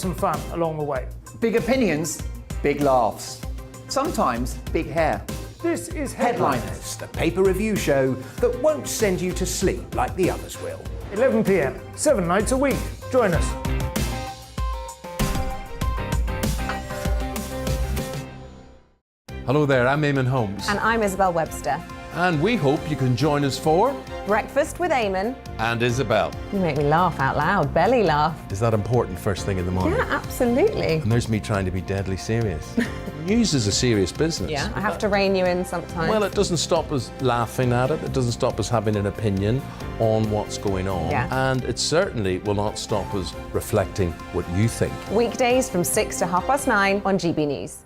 some fun along the way. Big opinions, big laughs. Sometimes big hair. This is Headliners, the paper review show that won't send you to sleep like the others will. 11 p.m, 7 nights a week. Join us. Hello there, I'm Eamon Holmes. And I'm Isabel Webster. And we hope you can join us for Breakfast with Eamon. And Isabel. You make me laugh out loud, belly laugh. Is that important first thing in the morning? Yeah, absolutely. And there's me trying to be deadly serious. News is a serious business. Yeah, I have to rein you in sometimes. Well, it doesn't stop us laughing at it. It doesn't stop us having an opinion on what's going on. Yeah. And it certainly will not stop us reflecting what you think. Weekdays from 6 to 9:30 on GB News.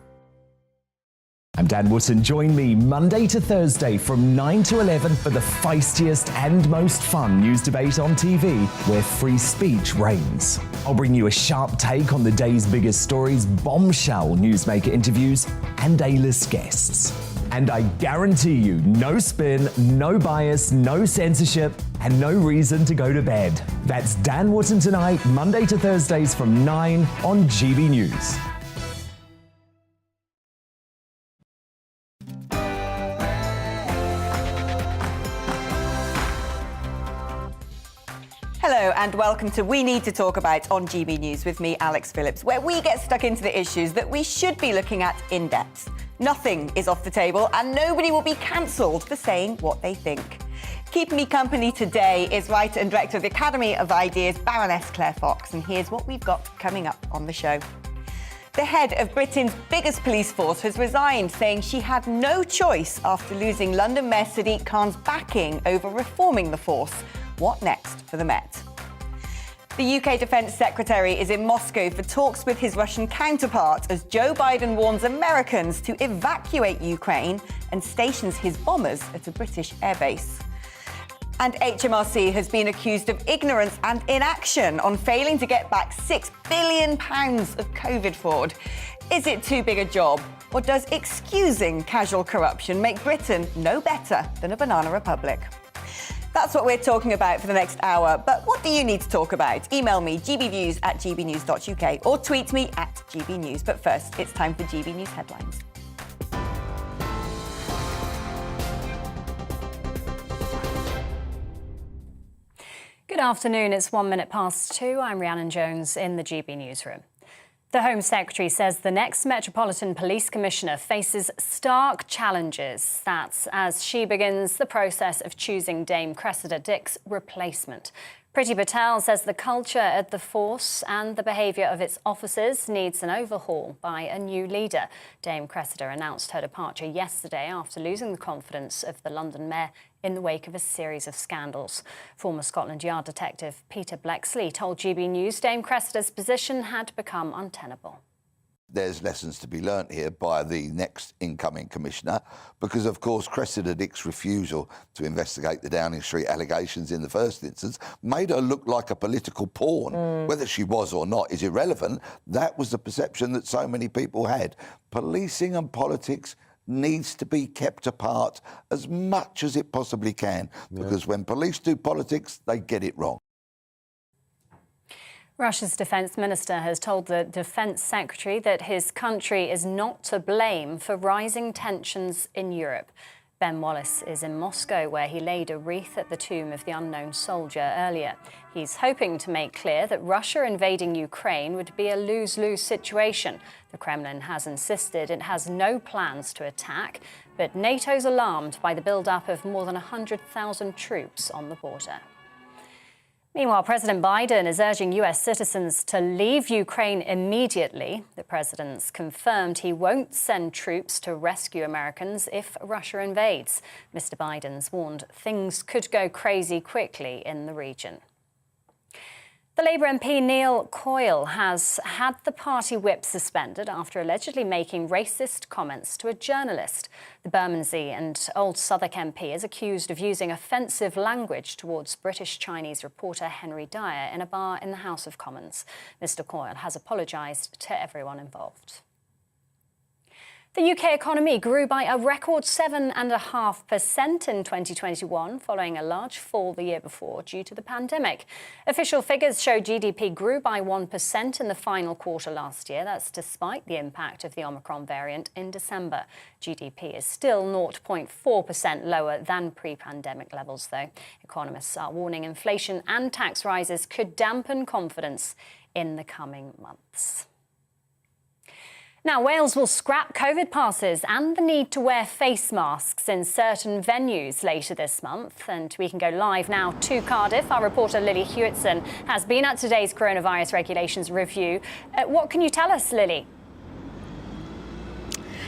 I'm Dan Wootton. Join me Monday to Thursday from 9 to 11 for the feistiest and most fun news debate on TV, where free speech reigns. I'll bring you a sharp take on the day's biggest stories, bombshell newsmaker interviews, and A-list guests. And I guarantee you, no spin, no bias, no censorship, and no reason to go to bed. That's Dan Wootton Tonight, Monday to Thursdays from 9 on GB News. Hello and welcome to We Need to Talk About on GB News with me, Alex Phillips, where we get stuck into the issues that we should be looking at in depth. Nothing is off the table and nobody will be cancelled for saying what they think. Keeping me company today is writer and director of the Academy of Ideas, Baroness Claire Fox, and here's what we've got coming up on the show. The head of Britain's biggest police force has resigned, saying she had no choice after losing London Mayor Sadiq Khan's backing over reforming the force. What next for the Met? The UK Defence Secretary is in Moscow for talks with his Russian counterpart as Joe Biden warns Americans to evacuate Ukraine and stations his bombers at a British airbase. And HMRC has been accused of ignorance and inaction on failing to get back £6 billion of COVID fraud. Is it too big a job? Or does excusing casual corruption make Britain no better than a banana republic? That's what we're talking about for the next hour. But what do you need to talk about? Email me, gbnews@gbnews.uk, or tweet me @gbnews. But first, it's time for GB News headlines. Good afternoon. It's 2:01. I'm Rhiannon Jones in the GB newsroom. The Home Secretary says the next Metropolitan Police Commissioner faces stark challenges. That's as she begins the process of choosing Dame Cressida Dick's replacement. Priti Patel says the culture at the force and the behaviour of its officers needs an overhaul by a new leader. Dame Cressida announced her departure yesterday after losing the confidence of the London Mayor in the wake of a series of scandals. Former Scotland Yard detective Peter Blexley told GB News Dame Cressida's position had become untenable. There's lessons to be learnt here by the next incoming commissioner because, of course, Cressida Dick's refusal to investigate the Downing Street allegations in the first instance made her look like a political pawn. Whether she was or not is irrelevant. That was the perception that so many people had. Policing and politics needs to be kept apart as much as it possibly can, because when police do politics, they get it wrong. Russia's defence minister has told the defence secretary that his country is not to blame for rising tensions in Europe. Ben Wallace is in Moscow, where he laid a wreath at the tomb of the unknown soldier earlier. He's hoping to make clear that Russia invading Ukraine would be a lose-lose situation. The Kremlin has insisted it has no plans to attack, but NATO's alarmed by the build-up of more than 100,000 troops on the border. Meanwhile, President Biden is urging US citizens to leave Ukraine immediately. The president's confirmed he won't send troops to rescue Americans if Russia invades. Mr. Biden's warned things could go crazy quickly in the region. The Labour MP Neil Coyle has had the party whip suspended after allegedly making racist comments to a journalist. The Bermondsey and Old Southwark MP is accused of using offensive language towards British Chinese reporter Henry Dyer in a bar in the House of Commons. Mr. Coyle has apologised to everyone involved. The UK economy grew by a record 7.5% in 2021, following a large fall the year before due to the pandemic. Official figures show GDP grew by 1% in the final quarter last year. That's despite the impact of the Omicron variant in December. GDP is still 0.4% lower than pre-pandemic levels, though. Economists are warning inflation and tax rises could dampen confidence in the coming months. Now, Wales will scrap COVID passes and the need to wear face masks in certain venues later this month. And we can go live now to Cardiff. Our reporter Lily Hewitson has been at today's coronavirus regulations review. What can you tell us, Lily?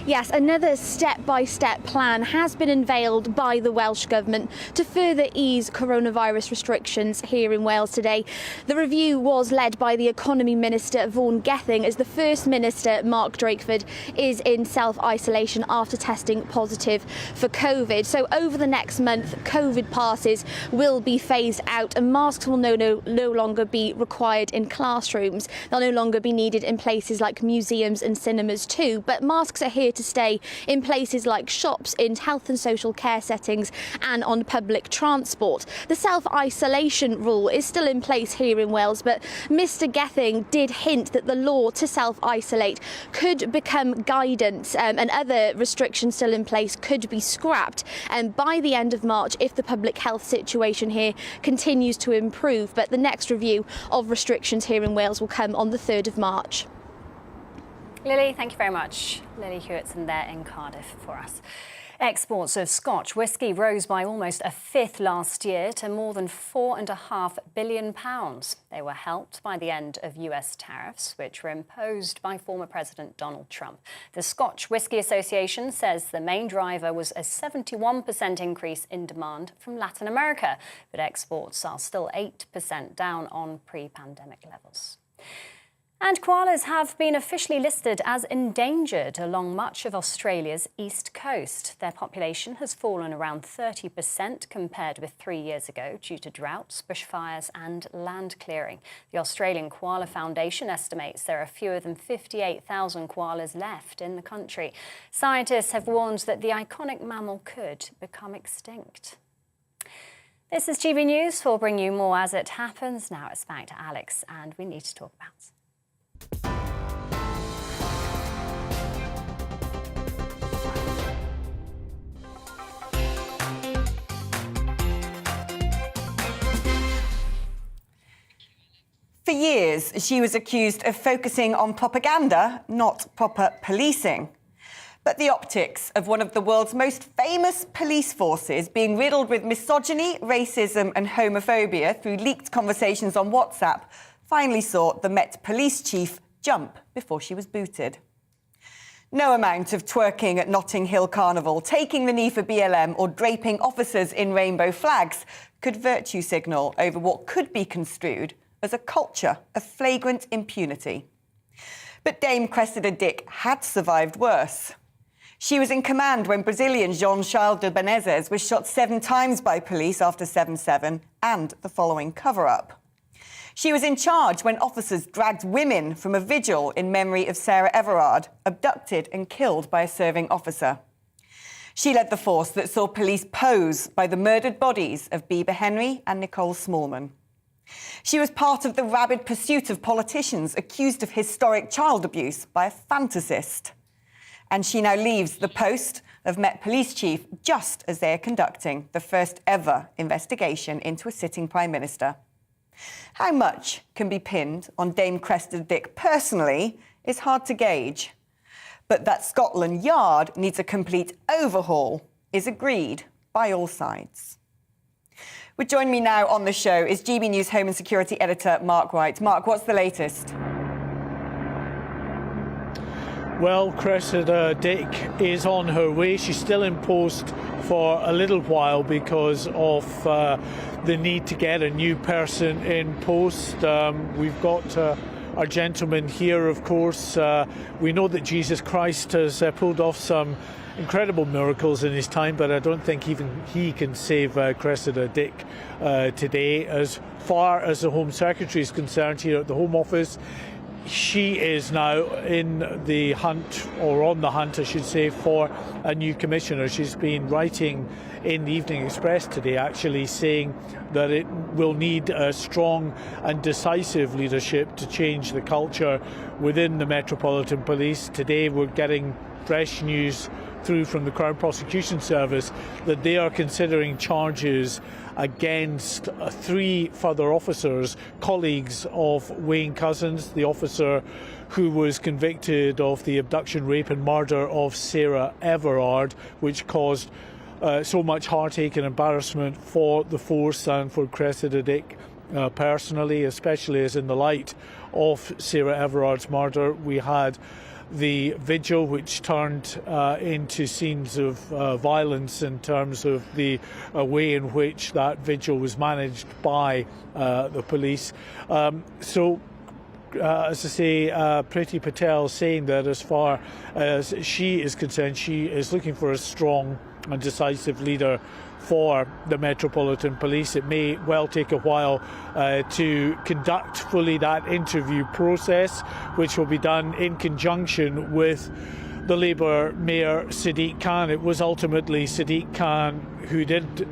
Yes, another step-by-step plan has been unveiled by the Welsh Government to further ease coronavirus restrictions here in Wales today. The review was led by the Economy Minister Vaughan Gething, as the First Minister, Mark Drakeford, is in self-isolation after testing positive for COVID. So over the next month, COVID passes will be phased out and masks will no longer be required in classrooms. They'll no longer be needed in places like museums and cinemas too, but masks are here to stay in places like shops, in health and social care settings and on public transport. The self-isolation rule is still in place here in Wales, but Mr Gething did hint that the law to self-isolate could become guidance and other restrictions still in place could be scrapped by the end of March if the public health situation here continues to improve. But the next review of restrictions here in Wales will come on the 3rd of March. Lily, thank you very much. Lily Hewitson there in Cardiff for us. Exports of Scotch whisky rose by almost a fifth last year to more than £4.5 billion. They were helped by the end of US tariffs, which were imposed by former President Donald Trump. The Scotch Whisky Association says the main driver was a 71% increase in demand from Latin America, but exports are still 8% down on pre-pandemic levels. And koalas have been officially listed as endangered along much of Australia's east coast. Their population has fallen around 30% compared with 3 years ago due to droughts, bushfires and land clearing. The Australian Koala Foundation estimates there are fewer than 58,000 koalas left in the country. Scientists have warned that the iconic mammal could become extinct. This is GB News. We'll bring you more as it happens. Now it's back to Alex and we need to talk about. For years, she was accused of focusing on propaganda, not proper policing. But the optics of one of the world's most famous police forces being riddled with misogyny, racism and homophobia through leaked conversations on WhatsApp finally saw the Met Police Chief jump before she was booted. No amount of twerking at Notting Hill Carnival, taking the knee for BLM or draping officers in rainbow flags could virtue signal over what could be construed as a culture of flagrant impunity. But Dame Cressida Dick had survived worse. She was in command when Brazilian Jean-Charles de Menezes was shot 7 times by police after 7/7 and the following cover-up. She was in charge when officers dragged women from a vigil in memory of Sarah Everard, abducted and killed by a serving officer. She led the force that saw police pose by the murdered bodies of Bieber Henry and Nicole Smallman. She was part of the rabid pursuit of politicians accused of historic child abuse by a fantasist. And she now leaves the post of Met Police Chief just as they are conducting the first ever investigation into a sitting Prime Minister. How much can be pinned on Dame Cressida Dick personally is hard to gauge. But that Scotland Yard needs a complete overhaul is agreed by all sides. Well, join me now on the show is GB News Home and Security Editor Mark Wright. Mark, what's the latest? Well, Cressida Dick is on her way. She's still in post for a little while because of the need to get a new person in post. We've got our gentleman here, of course. We know that Jesus Christ has pulled off some incredible miracles in his time, but I don't think even he can save Cressida Dick today. As far as the Home Secretary is concerned here at the Home Office, she is now in the hunt, or on the hunt, I should say, for a new commissioner. She's been writing in the Evening Express today, actually saying that it will need a strong and decisive leadership to change the culture within the Metropolitan Police. Today we're getting fresh news through from the Crown Prosecution Service that they are considering charges against 3 further officers, colleagues of Wayne Couzens, the officer who was convicted of the abduction, rape and murder of Sarah Everard, which caused so much heartache and embarrassment for the force and for Cressida Dick personally, especially as in the light of Sarah Everard's murder, we had the vigil, which turned into scenes of violence in terms of the way in which that vigil was managed by the police. As I say, Priti Patel saying that as far as she is concerned, she is looking for a strong and decisive leader for the Metropolitan Police. It may well take a while to conduct fully that interview process, which will be done in conjunction with the Labour Mayor Sadiq Khan. It was ultimately Sadiq Khan who did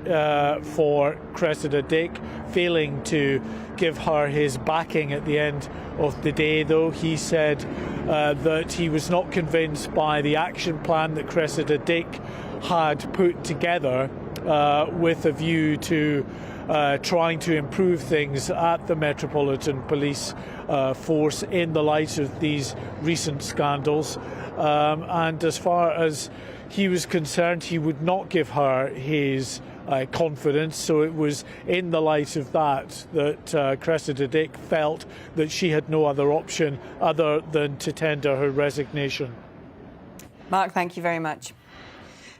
for Cressida Dick, failing to give her his backing at the end of the day, though. He said that he was not convinced by the action plan that Cressida Dick had put together with a view to trying to improve things at the Metropolitan Police force in the light of these recent scandals. And as far as he was concerned, he would not give her his confidence. So it was in the light of that Cressida Dick felt that she had no other option other than to tender her resignation. Mark, thank you very much.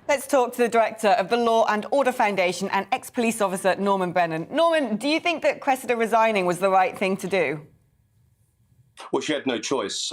Let's talk to the director of the Law and Order Foundation and ex-police officer Norman Brennan. Norman, do you think that Cressida resigning was the right thing to do? Well, she had no choice.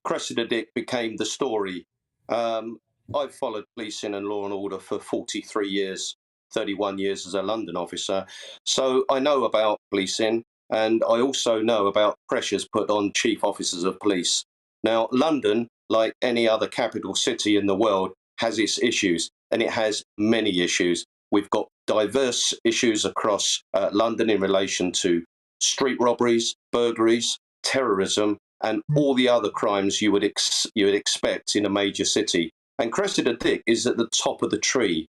Cressida Dick became the story. I've followed policing and law and order for 43 years, 31 years as a London officer. So I know about policing, and I also know about pressures put on chief officers of police. Now, London, like any other capital city in the world, has its issues, and it has many issues. We've got diverse issues across London in relation to street robberies, burglaries, terrorism, and all the other crimes you would expect in a major city. And Cressida Dick is at the top of the tree.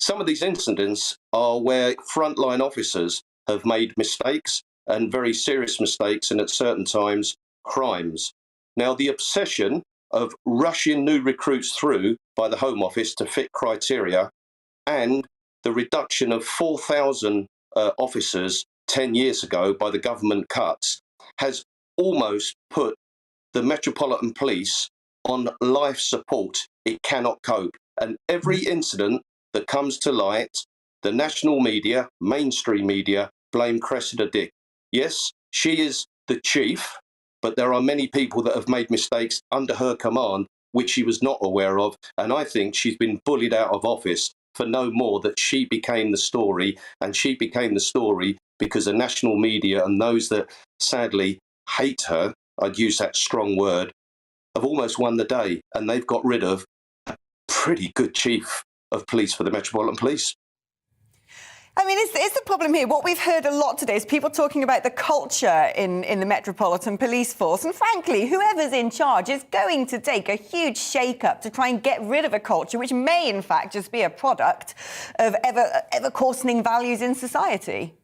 Some of these incidents are where frontline officers have made mistakes, and very serious mistakes, and at certain times, crimes. Now, the obsession of rushing new recruits through by the Home Office to fit criteria, and the reduction of 4,000 officers 10 years ago by the government cuts, has almost put the Metropolitan Police on life support. It cannot cope. And every incident that comes to light, the national media, mainstream media, blame Cressida Dick. Yes, she is the chief, but there are many people that have made mistakes under her command, which she was not aware of. And I think she's been bullied out of office for no more that she became the story. And she became the story because the national media and those that sadly hate her, I'd use that strong word, have almost won the day. And they've got rid of a pretty good chief of police for the Metropolitan Police. I mean, is the problem here, what we've heard a lot today is people talking about the culture in the Metropolitan Police Force. And frankly, whoever's in charge is going to take a huge shake-up to try and get rid of a culture which may, in fact, just be a product of ever coarsening values in society.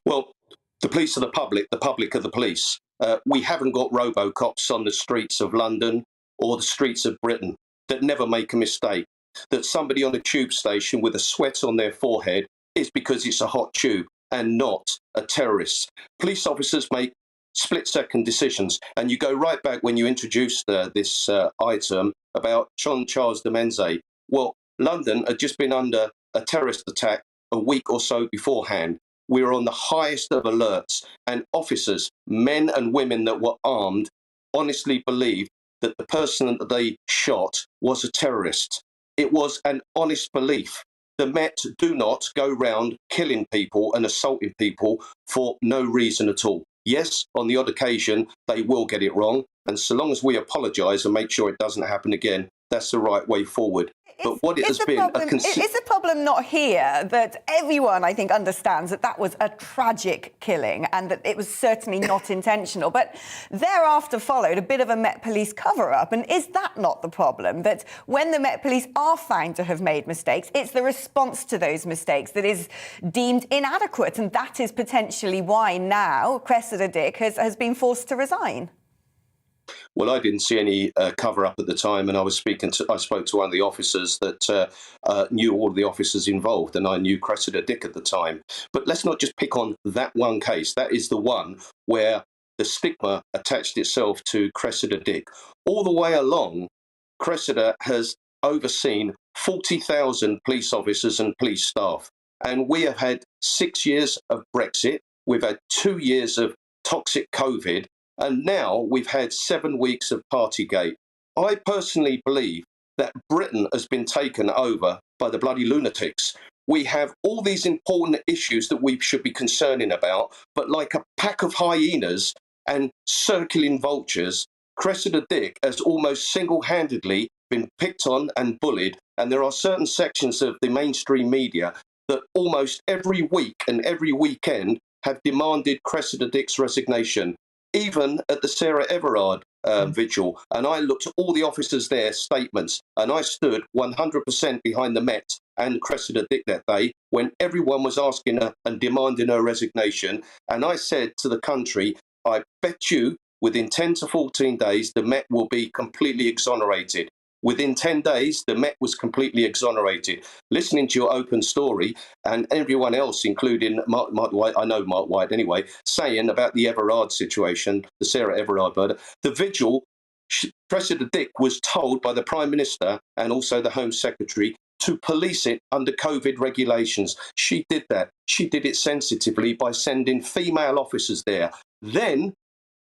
Well, the police are the public are the police. We haven't got robo-cops on the streets of London or the streets of Britain that never make a mistake. That somebody on a tube station with a sweat on their forehead is because it's a hot tube and not a terrorist. Police officers make split-second decisions. And you go right back when you introduced this item about John Charles de Menze. Well, London had just been under a terrorist attack a week or so beforehand. We were on the highest of alerts, and officers, men and women that were armed, honestly believed that the person that they shot was a terrorist. It was an honest belief. The Met do not go round killing people and assaulting people for no reason at all. Yes, on the odd occasion, they will get it wrong. And so long as we apologise and make sure it doesn't happen again, that's the right way forward. But what it has been... Is the problem not here that everyone, I think, understands that that was a tragic killing and that it was certainly not intentional, but thereafter followed a bit of a Met Police cover-up? And is that not the problem, that when the Met Police are found to have made mistakes, it's the response to those mistakes that is deemed inadequate, and that is potentially why now Cressida Dick has been forced to resign? Well, I didn't see any cover-up at the time, and I spoke to one of the officers that knew all of the officers involved, and I knew Cressida Dick at the time. But let's not just pick on that one case. That is the one where the stigma attached itself to Cressida Dick. All the way along, Cressida has overseen 40,000 police officers and police staff, and we have had 6 years of Brexit. We've had 2 years of toxic COVID. And now we've had 7 weeks of Partygate. I personally believe that Britain has been taken over by the bloody lunatics. We have all these important issues that we should be concerning about, but like a pack of hyenas and circling vultures, Cressida Dick has almost single-handedly been picked on and bullied. And there are certain sections of the mainstream media that almost every week and every weekend have demanded Cressida Dick's resignation. Even at the Sarah Everard vigil, and I looked at all the officers' their statements, and I stood 100% behind the Met and Cressida Dick that day when everyone was asking her and demanding her resignation. And I said to the country, I bet you within 10 to 14 days, the Met will be completely exonerated. Within 10 days, the Met was completely exonerated. Listening to your open story and everyone else, including Mark White, I know Mark White anyway, saying about the Everard situation, the Sarah Everard murder, the vigil, Cressida Dick was told by the Prime Minister and also the Home Secretary to police it under COVID regulations. She did that. She did it sensitively by sending female officers there. Then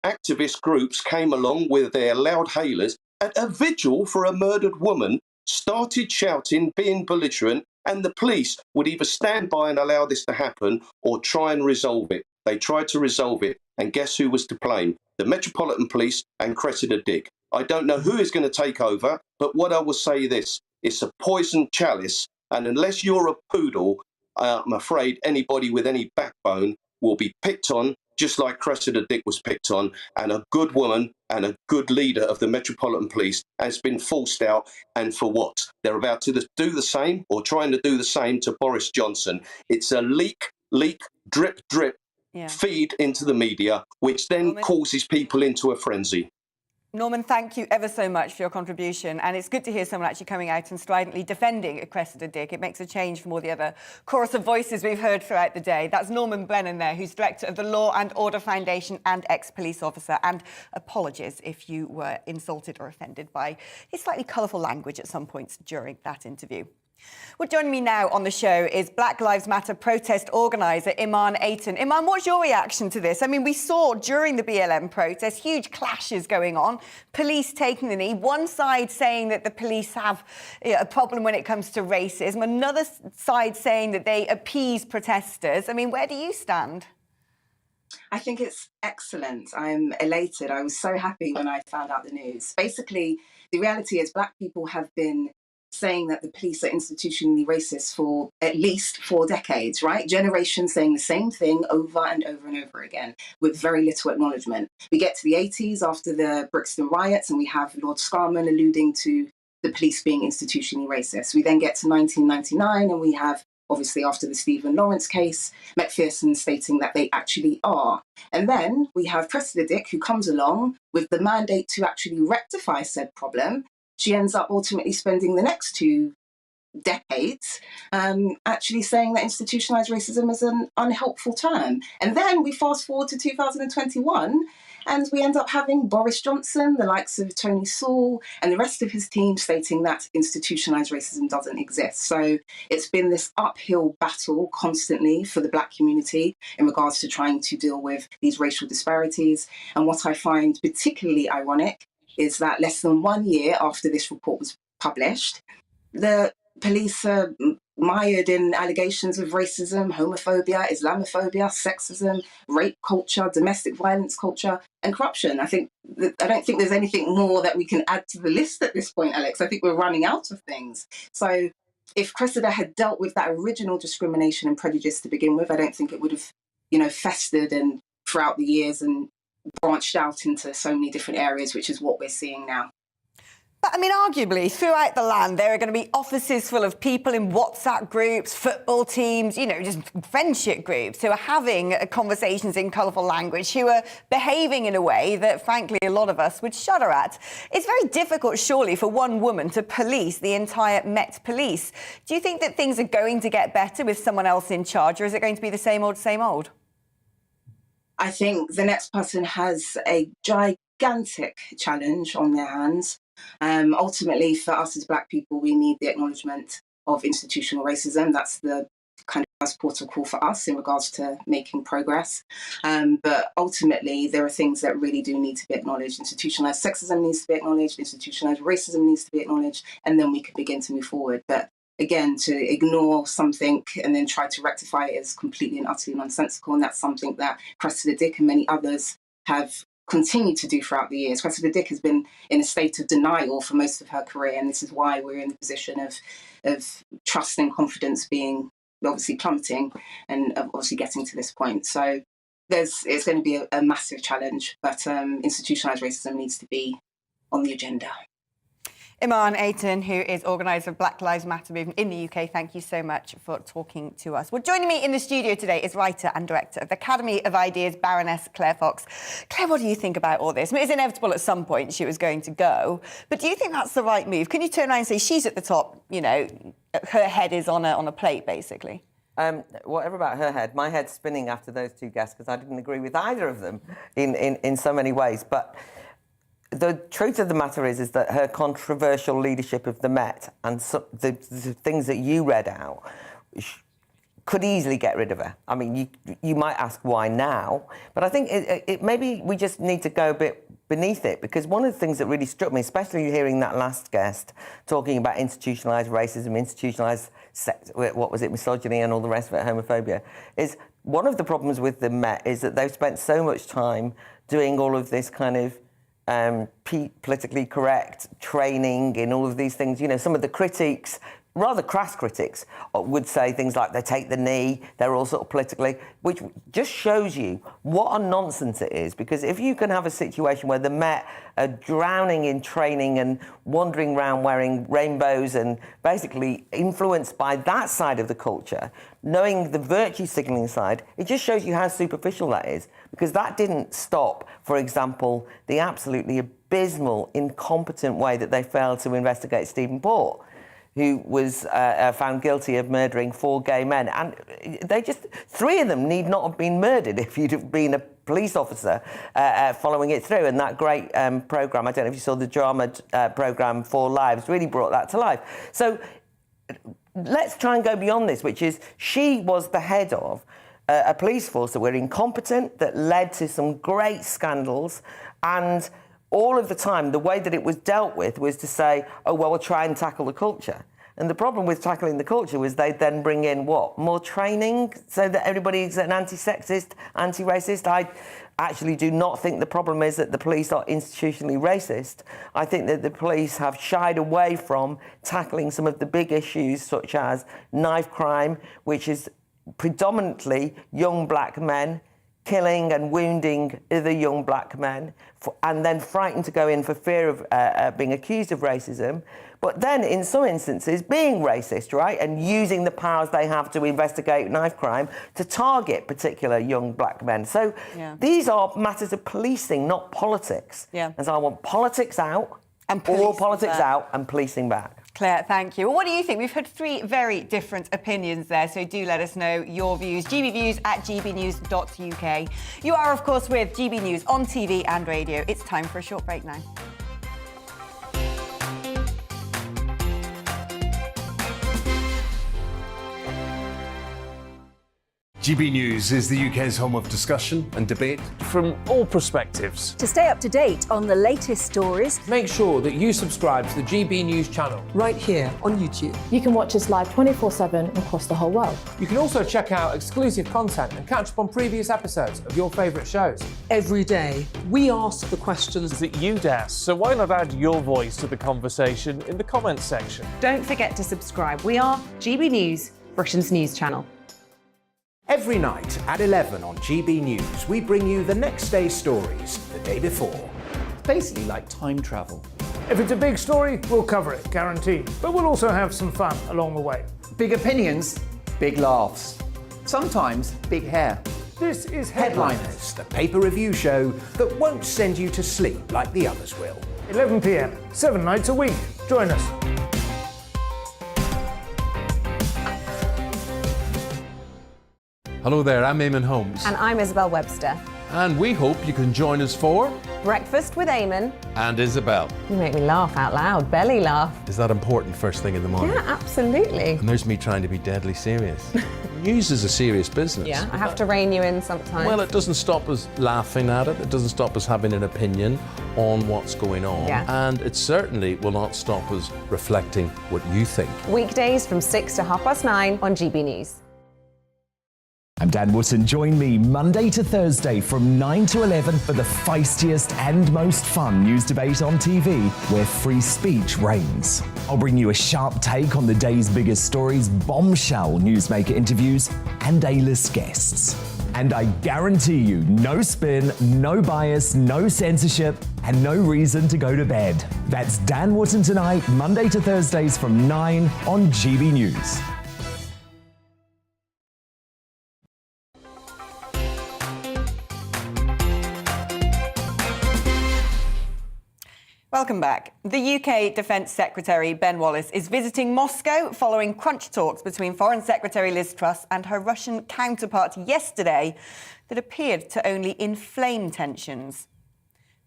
activist groups came along with their loud hailers at a vigil for a murdered woman, started shouting, being belligerent, and the police would either stand by and allow this to happen or try and resolve it. They tried to resolve it, and guess who was to blame? The Metropolitan Police and Cressida Dick. I don't know who is going to take over, but what I will say this, it's a poisoned chalice, and unless you're a poodle, I'm afraid anybody with any backbone will be picked on, just like Cressida Dick was picked on, and a good woman and a good leader of the Metropolitan Police has been forced out. And for what? They're about to do the same or trying to do the same to Boris Johnson. It's a leak, drip, feed into the media, which then causes people into a frenzy. Norman, thank you ever so much for your contribution. And it's good to hear someone actually coming out and stridently defending Cressida Dick. It makes a change from all the other chorus of voices we've heard throughout the day. That's Norman Blennon there, who's director of the Law and Order Foundation and ex-police officer. And apologies if you were insulted or offended by his slightly colourful language at some points during that interview. Well, joining me now on the show is Black Lives Matter protest organiser Iman Ayton. Iman, what's your reaction to this? I mean, we saw during the BLM protest huge clashes going on, police taking the knee, one side saying that the police have a problem when it comes to racism, another side saying that they appease protesters. I mean, where do you stand? I think it's excellent. I'm elated. I was so happy when I found out the news. Basically, the reality is Black people have been saying that the police are institutionally racist for at least 4 decades, right? Generations saying the same thing over and over and over again with very little acknowledgement. We get to the 80s after the Brixton riots and we have Lord Scarman alluding to the police being institutionally racist. We then get to 1999 and we have, obviously after the Stephen Lawrence case, Macpherson stating that they actually are. And then we have Cressida Dick who comes along with the mandate to actually rectify said problem. She ends up ultimately spending the next 2 decades actually saying that institutionalized racism is an unhelpful term. And then we fast forward to 2021 and we end up having Boris Johnson, the likes of Tony Sewell and the rest of his team stating that institutionalized racism doesn't exist. So it's been this uphill battle constantly for the Black community in regards to trying to deal with these racial disparities. And what I find particularly ironic is that less than 1 year after this report was published, the police are mired in allegations of racism, homophobia, Islamophobia, sexism, rape culture, domestic violence culture, and corruption. I don't think there's anything more that we can add to the list at this point, Alex. I think we're running out of things. So if Cressida had dealt with that original discrimination and prejudice to begin with, I don't think it would have, festered and throughout the years and branched out into so many different areas, which is what we're seeing now. But, I mean, arguably, throughout the land, there are going to be offices full of people in WhatsApp groups, football teams, just friendship groups who are having conversations in colourful language, who are behaving in a way that, frankly, a lot of us would shudder at. It's very difficult, surely, for one woman to police the entire Met Police. Do you think that things are going to get better with someone else in charge, or is it going to be the same old, same old? I think the next person has a gigantic challenge on their hands. Ultimately, for us as Black people, we need the acknowledgement of institutional racism. That's the kind of first port of call for us in regards to making progress. But ultimately, there are things that really do need to be acknowledged. Institutionalized sexism needs to be acknowledged, institutionalized racism needs to be acknowledged, and then we can begin to move forward. But again, to ignore something and then try to rectify it is completely and utterly nonsensical. And that's something that Cressida Dick and many others have continued to do throughout the years. Cressida Dick has been in a state of denial for most of her career, and this is why we're in the position of trust and confidence being obviously plummeting and obviously getting to this point. So it's going to be a massive challenge, but institutionalised racism needs to be on the agenda. Iman Aiton, who is organiser of Black Lives Matter movement in the UK, thank you so much for talking to us. Well, joining me in the studio today is writer and director of the Academy of Ideas, Baroness Claire Fox. Claire, what do you think about all this? I mean, it's inevitable at some point she was going to go, but do you think that's the right move? Can you turn around and say she's at the top, her head is on a plate, basically? Whatever about her head, my head's spinning after those two guests because I didn't agree with either of them in so many ways. But the truth of the matter is that her controversial leadership of the Met and the things that you read out could easily get rid of her. I mean, you might ask why now, but I think it maybe we just need to go a bit beneath it, because one of the things that really struck me, especially hearing that last guest talking about institutionalised racism, institutionalised misogyny and all the rest of it, homophobia, is one of the problems with the Met is that they've spent so much time doing all of this kind of politically correct training in all of these things. Some of the critiques, rather crass critics, would say things like they take the knee, they're all sort of politically, which just shows you what a nonsense it is. Because if you can have a situation where the Met are drowning in training and wandering around wearing rainbows and basically influenced by that side of the culture, knowing the virtue signalling side, it just shows you how superficial that is. Because that didn't stop, for example, the absolutely abysmal, incompetent way that they failed to investigate Stephen Port, who was found guilty of murdering 4 gay men. And 3 of them need not have been murdered if you'd have been a police officer following it through. And that great programme, I don't know if you saw the drama programme 4 Lives, really brought that to life. So let's try and go beyond this, which is she was the head of a police force that were incompetent, that led to some great scandals, and all of the time, the way that it was dealt with was to say, oh, well, we'll try and tackle the culture. And the problem with tackling the culture was they'd then bring in, what, more training so that everybody's an anti-sexist, anti-racist? I actually do not think the problem is that the police are institutionally racist. I think that the police have shied away from tackling some of the big issues, such as knife crime, which is predominantly young black men killing and wounding other young black men, and then frightened to go in for fear of being accused of racism, but then in some instances being racist, right, and using the powers they have to investigate knife crime to target particular young black men. So these are matters of policing, not politics. And so I want politics out, and all politics out, and policing back. Claire, thank you. Well, what do you think? We've had 3 very different opinions there, so do let us know your views. gbviews@gbnews.uk. You are, of course, with GB News on TV and radio. It's time for a short break now. GB News is the UK's home of discussion and debate. From all perspectives. To stay up to date on the latest stories, make sure that you subscribe to the GB News channel right here on YouTube. You can watch us live 24/7 across the whole world. You can also check out exclusive content and catch up on previous episodes of your favourite shows. Every day, we ask the questions that you'd ask, so why not add your voice to the conversation in the comments section? Don't forget to subscribe. We are GB News, Britain's news channel. Every night at 11 on GB News, we bring you the next day's stories the day before. It's basically like time travel. If it's a big story, we'll cover it, guaranteed. But we'll also have some fun along the way. Big opinions, big laughs. Sometimes big hair. This is Headliners, the paper review show that won't send you to sleep like the others will. 11 p.m, 7 nights a week. Join us. Hello there, I'm Eamon Holmes. And I'm Isabel Webster. And we hope you can join us for Breakfast with Eamon. And Isabel. You make me laugh out loud, belly laugh. Is that important first thing in the morning? Yeah, absolutely. And there's me trying to be deadly serious. News is a serious business. Yeah, I have to rein you in sometimes. Well, it doesn't stop us laughing at it. It doesn't stop us having an opinion on what's going on. Yeah. And it certainly will not stop us reflecting what you think. Weekdays from 6 to 9:30 on GB News. I'm Dan Wootton. Join me Monday to Thursday from 9 to 11 for the feistiest and most fun news debate on TV, where free speech reigns. I'll bring you a sharp take on the day's biggest stories, bombshell newsmaker interviews, and A-list guests. And I guarantee you, no spin, no bias, no censorship, and no reason to go to bed. That's Dan Wootton tonight, Monday to Thursdays from 9 on GB News. Welcome back. The UK Defence Secretary Ben Wallace is visiting Moscow following crunch talks between Foreign Secretary Liz Truss and her Russian counterpart yesterday that appeared to only inflame tensions.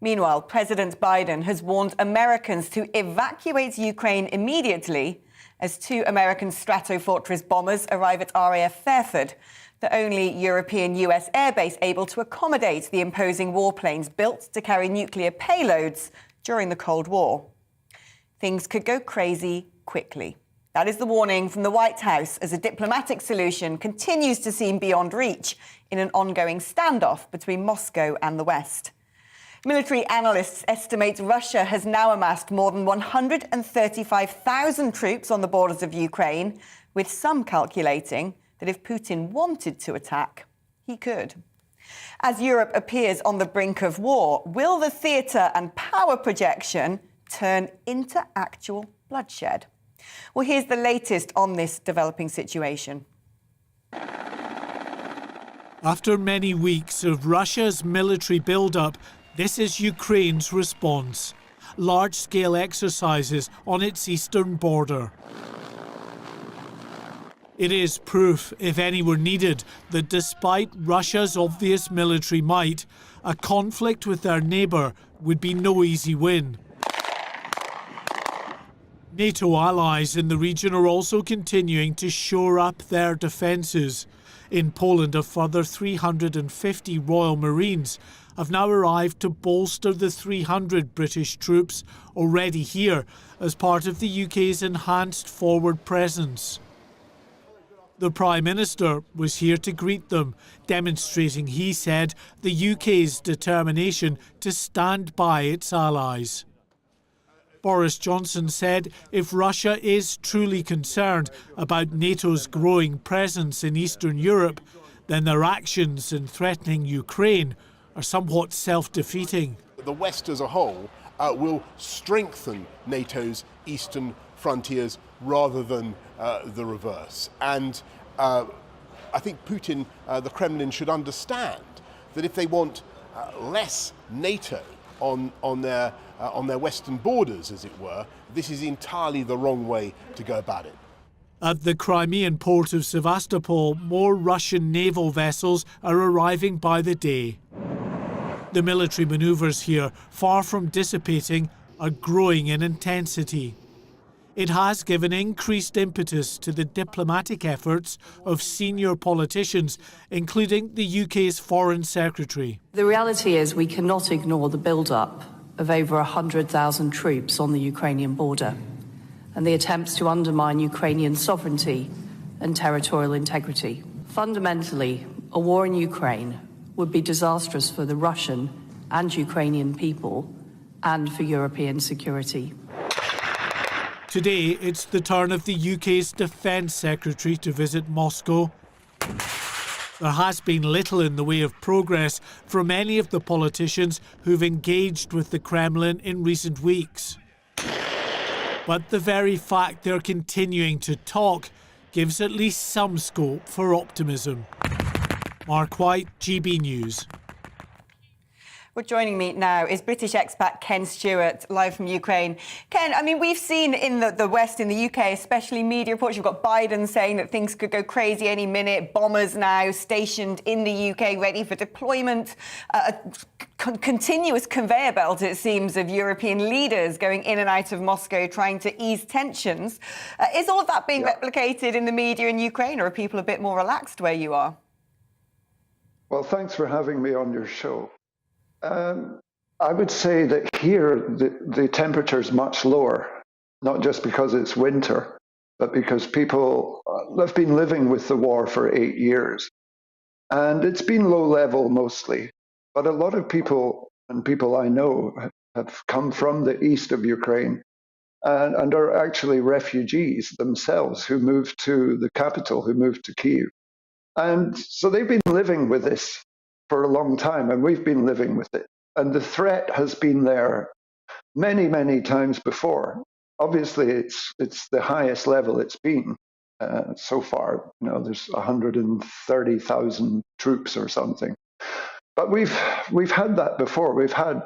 Meanwhile, President Biden has warned Americans to evacuate Ukraine immediately as 2 American Stratofortress bombers arrive at RAF Fairford, the only European US airbase able to accommodate the imposing warplanes built to carry nuclear payloads during the Cold War. Things could go crazy quickly. That is the warning from the White House as a diplomatic solution continues to seem beyond reach in an ongoing standoff between Moscow and the West. Military analysts estimate Russia has now amassed more than 135,000 troops on the borders of Ukraine, with some calculating that if Putin wanted to attack, he could. As Europe appears on the brink of war, will the theatre and power projection turn into actual bloodshed? Well, here's the latest on this developing situation. After many weeks of Russia's military build-up, this is Ukraine's response. Large-scale exercises on its eastern border. It is proof, if any were needed, that despite Russia's obvious military might, a conflict with their neighbour would be no easy win. NATO allies in the region are also continuing to shore up their defences. In Poland, a further 350 Royal Marines have now arrived to bolster the 300 British troops already here as part of the UK's enhanced forward presence. The Prime Minister was here to greet them, demonstrating, he said, the UK's determination to stand by its allies. Boris Johnson said if Russia is truly concerned about NATO's growing presence in Eastern Europe, then their actions in threatening Ukraine are somewhat self-defeating. The West as a whole will strengthen NATO's eastern frontiers rather than the reverse. And I think Putin, the Kremlin, should understand that if they want less NATO on their western borders, as it were, this is entirely the wrong way to go about it. At the Crimean port of Sevastopol, more Russian naval vessels are arriving by the day. The military manoeuvres here, far from dissipating, are growing in intensity. It has given increased impetus to the diplomatic efforts of senior politicians, including the UK's Foreign Secretary. The reality is we cannot ignore the build-up of over 100,000 troops on the Ukrainian border and the attempts to undermine Ukrainian sovereignty and territorial integrity. Fundamentally, a war in Ukraine would be disastrous for the Russian and Ukrainian people and for European security. Today, it's the turn of the UK's Defence Secretary to visit Moscow. There has been little in the way of progress from any of the politicians who've engaged with the Kremlin in recent weeks. But the very fact they're continuing to talk gives at least some scope for optimism. Mark White, GB News. Well, joining me now is British expat Ken Stewart, live from Ukraine. Ken, I mean, we've seen in the West, in the UK, especially media reports, you've got Biden saying that things could go crazy any minute, bombers now stationed in the UK ready for deployment, a continuous conveyor belt, it seems, of European leaders going in and out of Moscow trying to ease tensions. Is all of that being replicated in the media in Ukraine, or are people a bit more relaxed where you are? Well, thanks for having me on your show. I would say that here the temperature is much lower, not just because it's winter, but because people have been living with the war for 8 years. And it's been low level mostly. But a lot of people, and people I know, have come from the east of Ukraine and are actually refugees themselves who moved to the capital, who moved to Kyiv. And so they've been living with this for a long time, and we've been living with it. And the threat has been there many, many times before. Obviously, it's the highest level it's been so far. You know, there's 130,000 troops or something. But we've had that before. We've had,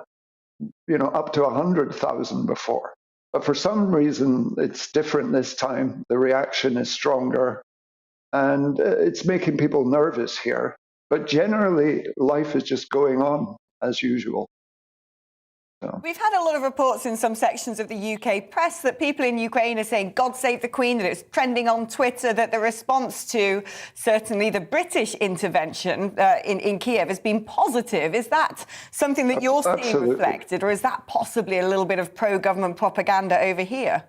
you know, up to 100,000 before. But for some reason, it's different this time. The reaction is stronger, and it's making people nervous here. But generally, life is just going on as usual. So. We've had a lot of reports in some sections of the UK press that people in Ukraine are saying, God save the Queen, that it's trending on Twitter, that the response to certainly the British intervention in Kiev has been positive. Is that something that you're seeing reflected, or is that possibly a little bit of pro-government propaganda over here?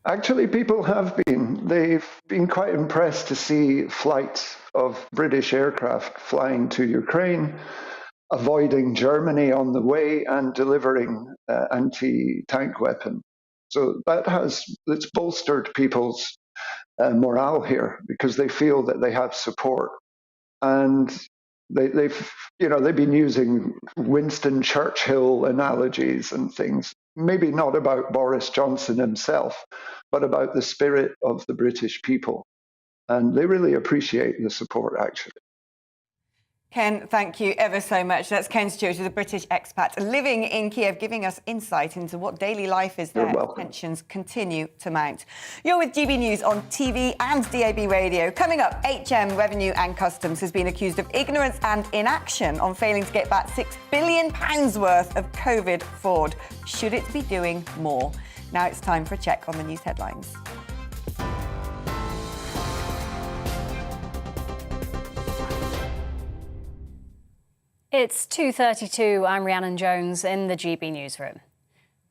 Actually, people have been. They've been quite impressed to see flights of British aircraft flying to Ukraine, avoiding Germany on the way, and delivering anti-tank weapons. So it's bolstered people's morale here because they feel that they have support, and they've been using Winston Churchill analogies and things. Maybe not about Boris Johnson himself, but about the spirit of the British people. And they really appreciate the support, actually. Ken, thank you ever so much. That's Ken Stewart, the British expat living in Kiev, giving us insight into what daily life is there as tensions continue to mount. You're with GB News on TV and DAB radio. Coming up, HM Revenue and Customs has been accused of ignorance and inaction on failing to get back £6 billion worth of COVID fraud. Should it be doing more? Now it's time for a check on the news headlines. It's 2:32. I'm Rhiannon Jones in the GB newsroom.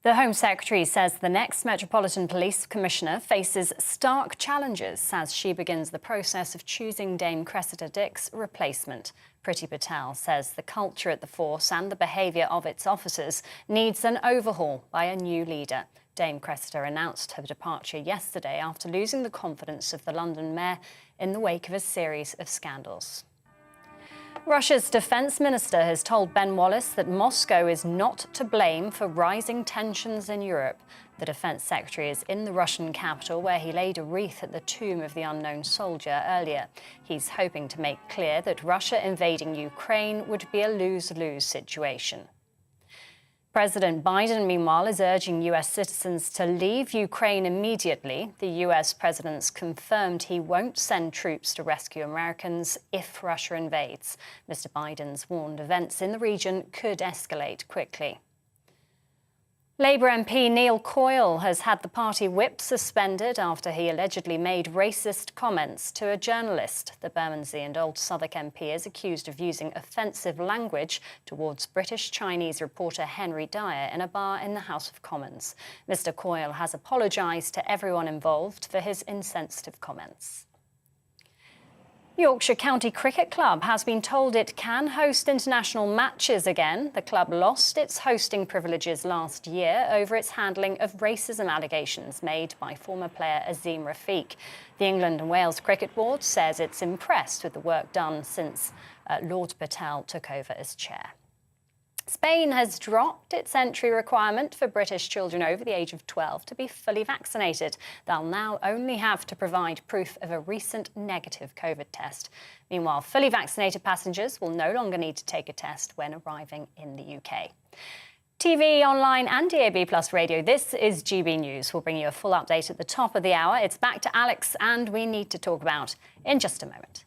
The Home Secretary says the next Metropolitan Police Commissioner faces stark challenges as she begins the process of choosing Dame Cressida Dick's replacement. Priti Patel says the culture at the force and the behaviour of its officers needs an overhaul by a new leader. Dame Cressida announced her departure yesterday after losing the confidence of the London mayor in the wake of a series of scandals. Russia's defence minister has told Ben Wallace that Moscow is not to blame for rising tensions in Europe. The defence secretary is in the Russian capital, where he laid a wreath at the tomb of the unknown soldier earlier. He's hoping to make clear that Russia invading Ukraine would be a lose-lose situation. President Biden, meanwhile, is urging US citizens to leave Ukraine immediately. The US president's confirmed he won't send troops to rescue Americans if Russia invades. Mr. Biden's warned events in the region could escalate quickly. Labour MP Neil Coyle has had the party whip suspended after he allegedly made racist comments to a journalist. The Bermondsey and Old Southwark MP is accused of using offensive language towards British-Chinese reporter Henry Dyer in a bar in the House of Commons. Mr Coyle has apologised to everyone involved for his insensitive comments. Yorkshire County Cricket Club has been told it can host international matches again. The club lost its hosting privileges last year over its handling of racism allegations made by former player Azim Rafiq. The England and Wales Cricket Board says it's impressed with the work done since Lord Patel took over as chair. Spain has dropped its entry requirement for British children over the age of 12 to be fully vaccinated. They'll now only have to provide proof of a recent negative COVID test. Meanwhile, fully vaccinated passengers will no longer need to take a test when arriving in the UK. TV, online and DAB+ radio, this is GB News. We'll bring you a full update at the top of the hour. It's back to Alex and We Need to Talk About in just a moment.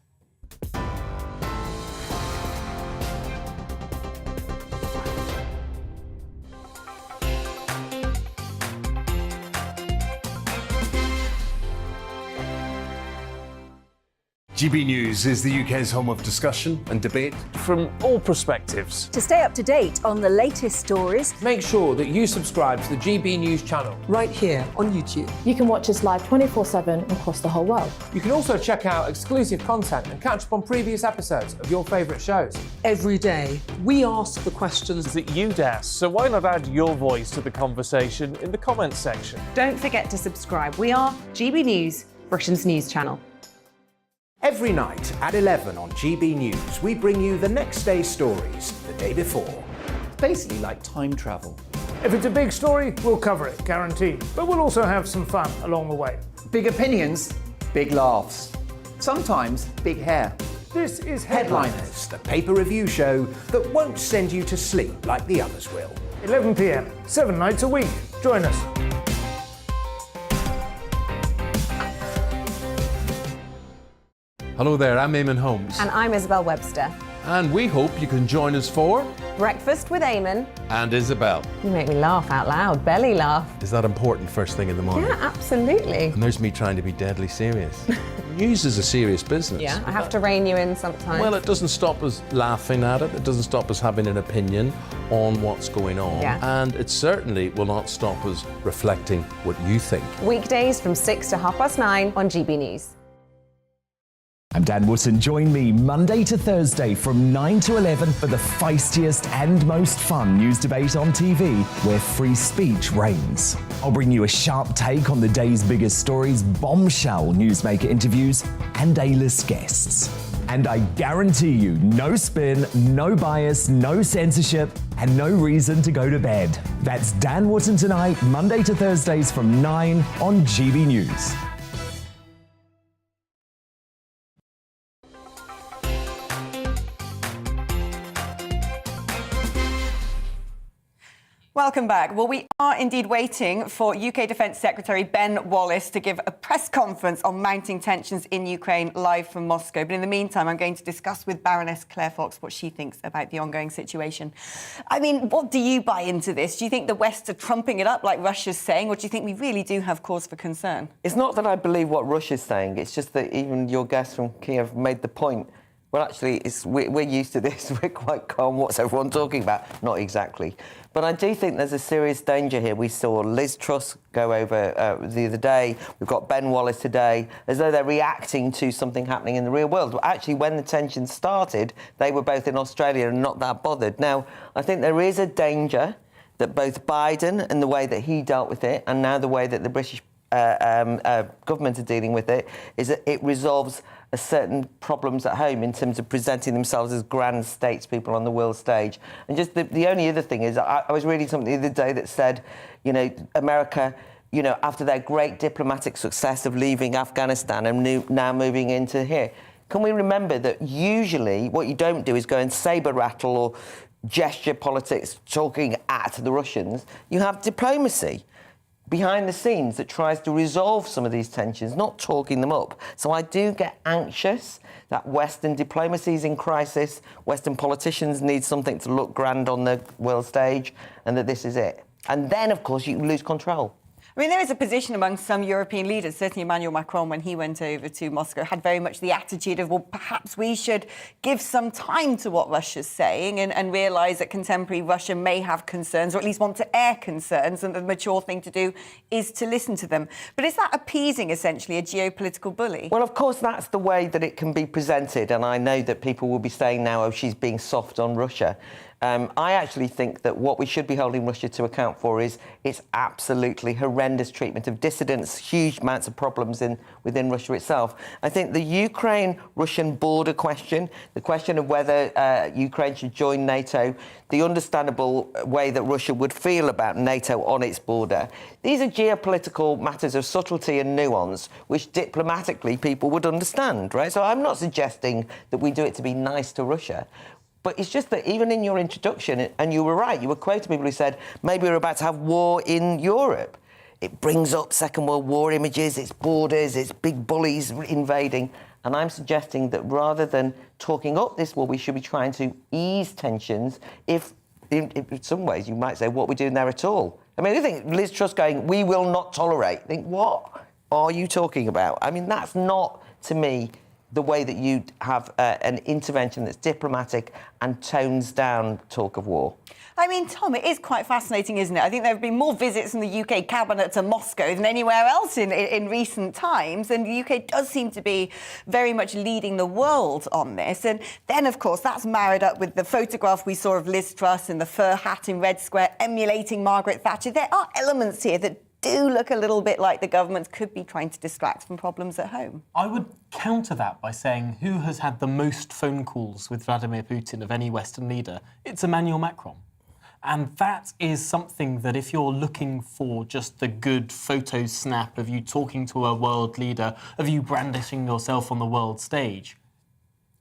GB News is the UK's home of discussion and debate from all perspectives. To stay up to date on the latest stories, make sure that you subscribe to the GB News channel right here on YouTube. You can watch us live 24/7 across the whole world. You can also check out exclusive content and catch up on previous episodes of your favourite shows. Every day, we ask the questions that you'd ask, so why not add your voice to the conversation in the comments section? Don't forget to subscribe. We are GB News, Britain's news channel. Every night at 11 on GB News, we bring you the next day's stories the day before. It's basically like time travel. If it's a big story, we'll cover it, guaranteed. But we'll also have some fun along the way. Big opinions, big laughs. Sometimes big hair. This is Headliners, the paper review show that won't send you to sleep like the others will. 11 p.m, 7 nights a week. Join us. Hello there, I'm Eamon Holmes. And I'm Isabel Webster. And we hope you can join us for Breakfast with Eamon and Isabel. You make me laugh out loud, belly laugh. Is that important first thing in the morning? Yeah, absolutely. And there's me trying to be deadly serious. News is a serious business. Yeah, I have to rein you in sometimes. Well, it doesn't stop us laughing at it. It doesn't stop us having an opinion on what's going on. Yeah. And it certainly will not stop us reflecting what you think. Weekdays from 6 to 9:30 on GB News. I'm Dan Wootton. Join me Monday to Thursday from 9 to 11 for the feistiest and most fun news debate on TV, where free speech reigns. I'll bring you a sharp take on the day's biggest stories, bombshell newsmaker interviews, and A-list guests. And I guarantee you, no spin, no bias, no censorship, and no reason to go to bed. That's Dan Wootton tonight, Monday to Thursdays from 9 on GB News. Welcome back. Well, we are indeed waiting for UK Defence Secretary Ben Wallace to give a press conference on mounting tensions in Ukraine live from Moscow. But in the meantime, I'm going to discuss with Baroness Claire Fox what she thinks about the ongoing situation. I mean, what do you buy into this? Do you think the West are trumping it up like Russia's saying, or do you think we really do have cause for concern? It's not that I believe what Russia's saying, it's just that even your guest from Kiev made the point. Well, actually, we're used to this. We're quite calm. What's everyone talking about? Not exactly. But I do think there's a serious danger here. We saw Liz Truss go over the other day. We've got Ben Wallace today, as though they're reacting to something happening in the real world. Well, actually, when the tension started, they were both in Australia and not that bothered. Now, I think there is a danger that both Biden and the way that he dealt with it, and now the way that the British government are dealing with it, is that it resolves certain problems at home in terms of presenting themselves as grand statespeople on the world stage. And just the only other thing is, I was reading something the other day that said, you know, America, you know, after their great diplomatic success of leaving Afghanistan and now moving into here, can we remember that usually what you don't do is go and saber rattle or gesture politics talking at the Russians. You have diplomacy behind the scenes that tries to resolve some of these tensions, not talking them up. So I do get anxious that Western diplomacy is in crisis, Western politicians need something to look grand on the world stage, and that this is it. And then, of course, you lose control. I mean, there is a position among some European leaders, certainly Emmanuel Macron, when he went over to Moscow, had very much the attitude of, well, perhaps we should give some time to what Russia's saying and realise that contemporary Russia may have concerns, or at least want to air concerns, and the mature thing to do is to listen to them. But is that appeasing, essentially, a geopolitical bully? Well, of course, that's the way that it can be presented, and I know that people will be saying now, oh, she's being soft on Russia. I actually think that what we should be holding Russia to account for is its absolutely horrendous treatment of dissidents, huge amounts of problems within Russia itself. I think the Ukraine-Russian border question, the question of whether Ukraine should join NATO, the understandable way that Russia would feel about NATO on its border, these are geopolitical matters of subtlety and nuance, which diplomatically people would understand, right? So I'm not suggesting that we do it to be nice to Russia. But it's just that even in your introduction, and you were right, you were quoting people who said, maybe we're about to have war in Europe. It brings up Second World War images, its borders, its big bullies invading. And I'm suggesting that rather than talking up this war, we should be trying to ease tensions. If in some ways you might say, what are we doing there at all? I mean, I think Liz Truss going, we will not tolerate. I think, what are you talking about? I mean, that's not, to me, the way that you have an intervention that's diplomatic and tones down talk of war. I mean, Tom, it is quite fascinating, isn't it? I think there have been more visits from the UK cabinet to Moscow than anywhere else in recent times, and the UK does seem to be very much leading the world on this. And then, of course, that's married up with the photograph we saw of Liz Truss in the fur hat in Red Square, emulating Margaret Thatcher. There are elements here that do look a little bit like the government could be trying to distract from problems at home. I would counter that by saying who has had the most phone calls with Vladimir Putin of any Western leader? It's Emmanuel Macron. And that is something that if you're looking for just the good photo snap of you talking to a world leader, of you brandishing yourself on the world stage,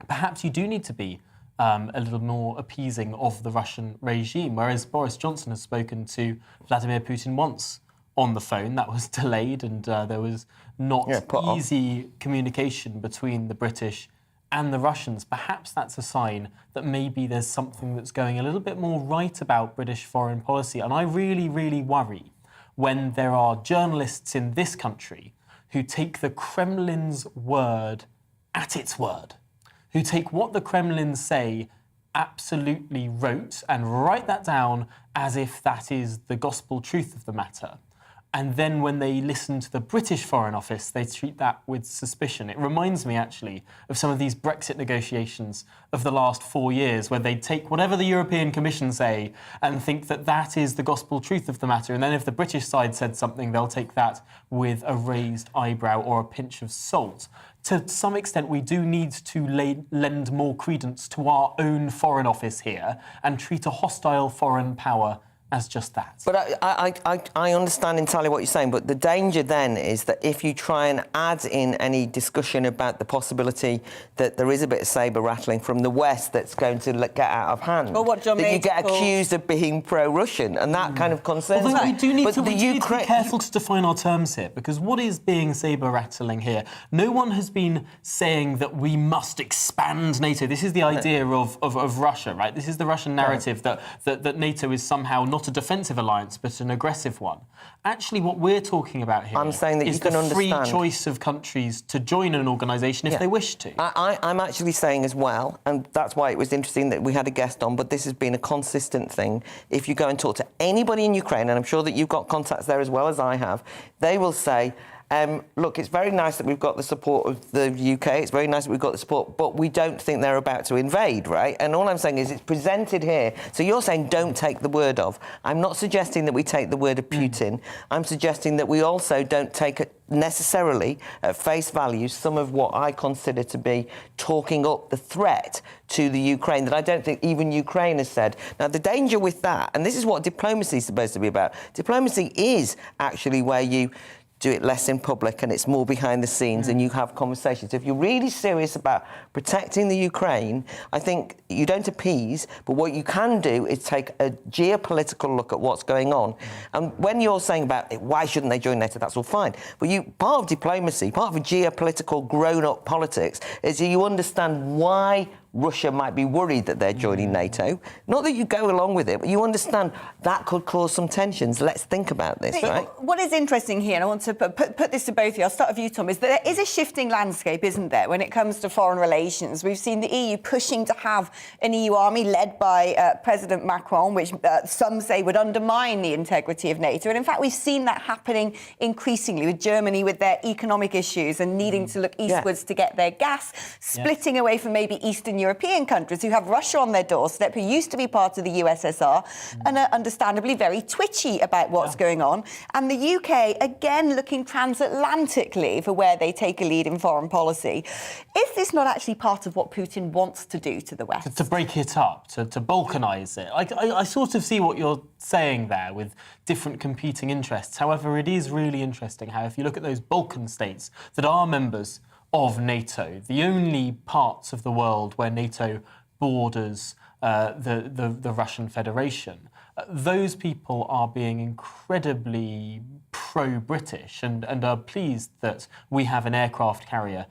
perhaps you do need to be a little more appeasing of the Russian regime, whereas Boris Johnson has spoken to Vladimir Putin once on the phone. That was delayed, and there was not easy communication between the British and the Russians. Perhaps that's a sign that maybe there's something that's going a little bit more right about British foreign policy. And I really, really worry when there are journalists in this country who take the Kremlin's word at its word, who take what the Kremlin say absolutely rote and write that down as if that is the gospel truth of the matter. And then when they listen to the British Foreign Office, they treat that with suspicion. It reminds me, actually, of some of these Brexit negotiations of the last 4 years, where they take whatever the European Commission say and think that that is the gospel truth of the matter. And then if the British side said something, they'll take that with a raised eyebrow or a pinch of salt. To some extent, we do need to lend more credence to our own Foreign Office here and treat a hostile foreign power as just that. But I understand entirely what you're saying, but the danger then is that if you try and add in any discussion about the possibility that there is a bit of sabre rattling from the West that's going to get out of hand, well, what John that you get accused of being pro-Russian, and that kind of concerns me. We do need to be careful to define our terms here, because what is being sabre rattling here? No one has been saying that we must expand NATO. This is the idea of Russia, right? This is the Russian narrative that NATO is somehow not a defensive alliance, but an aggressive one. Actually, what we're talking about here is the free choice of countries to join an organisation if they wish to. I'm actually saying as well, and that's why it was interesting that we had a guest on, but this has been a consistent thing. If you go and talk to anybody in Ukraine, and I'm sure that you've got contacts there as well as I have, they will say, look, it's very nice that we've got the support of the UK, it's very nice that we've got the support, but we don't think they're about to invade, right? And all I'm saying is it's presented here. So you're saying don't take the word of. I'm not suggesting that we take the word of Putin. I'm suggesting that we also don't take it necessarily at face value some of what I consider to be talking up the threat to the Ukraine that I don't think even Ukraine has said. Now, the danger with that, and this is what diplomacy is supposed to be about, diplomacy is actually where you do it less in public and it's more behind the scenes and you have conversations. If you're really serious about protecting the Ukraine, I think you don't appease, but what you can do is take a geopolitical look at what's going on. And when you're saying about it, why shouldn't they join NATO, that's all fine. But part of diplomacy, part of a geopolitical grown-up politics is you understand why Russia might be worried that they're joining NATO. Not that you go along with it, but you understand that could cause some tensions. Let's think about this, right? What is interesting here, and I want to put this to both of you, I'll start with you, Tom, is that there is a shifting landscape, isn't there, when it comes to foreign relations? We've seen the EU pushing to have an EU army led by President Macron, which some say would undermine the integrity of NATO. And in fact, we've seen that happening increasingly with Germany, with their economic issues and needing to look eastwards to get their gas, splitting away from maybe Eastern European countries who have Russia on their doorstep, who used to be part of the USSR and are understandably very twitchy about what's going on. And the UK, again, looking transatlantically for where they take a lead in foreign policy. Is this not actually part of what Putin wants to do to the West? To break it up, to balkanise it. I sort of see what you're saying there with different competing interests. However, it is really interesting how if you look at those Balkan states that are members of NATO, the only parts of the world where NATO borders the Russian Federation, those people are being incredibly pro-British and are pleased that we have an aircraft carrier